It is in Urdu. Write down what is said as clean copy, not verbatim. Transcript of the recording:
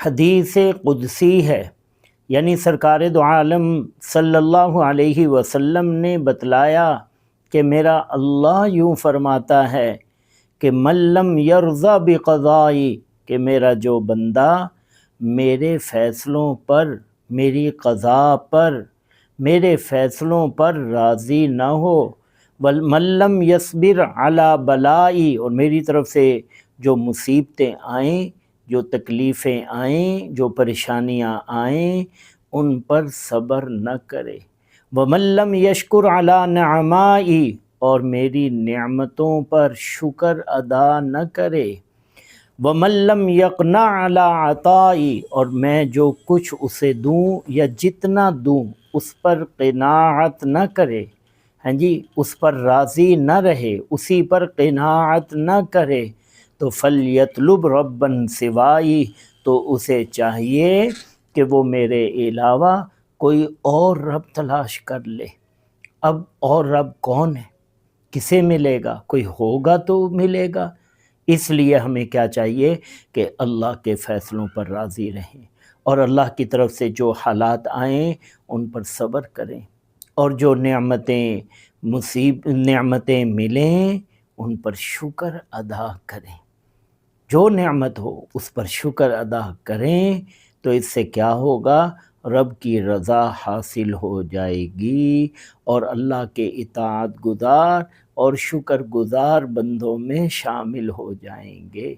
حدیث قدسی ہے، یعنی سرکار دو عالم صلی اللہ علیہ وسلم نے بتلایا کہ میرا اللہ یوں فرماتا ہے کہ من لم یرضی بقضائی، کہ میرا جو بندہ میرے فیصلوں پر، میری قضاء پر، میرے فیصلوں پر راضی نہ ہو، ومن لم یصبر علی بلائی، اور میری طرف سے جو مصیبتیں آئیں، جو تکلیفیں آئیں، جو پریشانیاں آئیں، ان پر صبر نہ کرے، ومن لم یشکر علی نعمائی، اور میری نعمتوں پر شکر ادا نہ کرے، ومن لم یقنع علی عطائی، اور میں جو کچھ اسے دوں یا جتنا دوں اس پر قناعت نہ کرے، ہاں جی، اس پر راضی نہ رہے، اسی پر قناعت نہ کرے، تو فَلْيَطْلُبْ رَبًّا سِوَائی، تو اسے چاہیے کہ وہ میرے علاوہ کوئی اور رب تلاش کر لے۔ اب اور رب کون ہے؟ کسے ملے گا؟ کوئی ہوگا تو ملے گا۔ اس لیے ہمیں کیا چاہیے کہ اللہ کے فیصلوں پر راضی رہیں، اور اللہ کی طرف سے جو حالات آئیں ان پر صبر کریں، اور جو نعمتیں ملیں ان پر شکر ادا کریں۔ جو نعمت ہو اس پر شکر ادا کریں، تو اس سے کیا ہوگا؟ رب کی رضا حاصل ہو جائے گی، اور اللہ کے اطاعت گزار اور شکر گزار بندوں میں شامل ہو جائیں گے۔